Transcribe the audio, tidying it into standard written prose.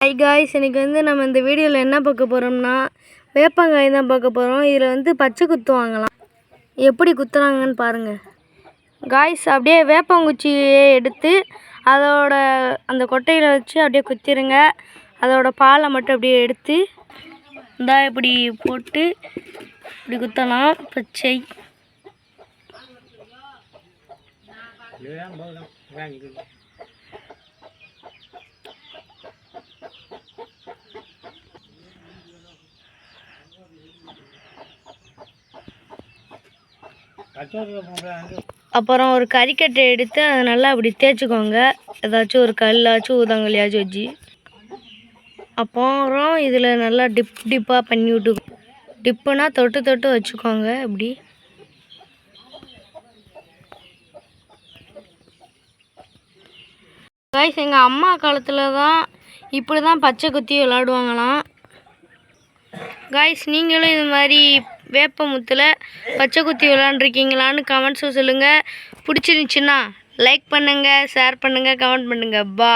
Hi guys, இன்றைக்கி நம்ம இந்த வீடியோவில் என்ன பார்க்க போகிறோம்னா வேப்பங்காய் தான் பார்க்க போகிறோம். இதில் பச்சை குத்துவாங்களாம். எப்படி குத்துறாங்கன்னு பாருங்கள் காய்ஸ். அப்படியே வேப்பங்குச்சியை எடுத்து அதோட அந்த கொட்டையில் வச்சு அப்படியே குத்திடுங்க. அதோட பாலை மட்டும் அப்படியே எடுத்து இப்படி போட்டு இப்படி குத்தலாம். பச்சை அப்புறம் ஒரு கறிக்கட்டை எடுத்து அதை நல்லா அப்படி தேய்ச்சிக்கோங்க. ஏதாச்சும் ஒரு கல்லாச்சும் ஊதாங்கல்லையாச்சும் வச்சு. அப்புறம் இதில் நல்லா டிப்பாக பண்ணி விட்டு, டிப்புனா தொட்டு தொட்டு வச்சுக்கோங்க. இப்படி காய்ஸ், எங்கள் அம்மா காலத்தில் தான் இப்படி தான் பச்சை குத்தி விளாடுவாங்களாம். காய்ஸ், நீங்களும் இது மாதிரி வேப்பமுத்தில் பச்சை குத்தி விளாண்டுருக்கீங்களான்னு கமெண்ட்ஸும் சொல்லுங்கள். பிடிச்சிருந்துச்சின்னா லைக் பண்ணுங்கள், ஷேர் பண்ணுங்கள், கமெண்ட் பண்ணுங்கள். பா.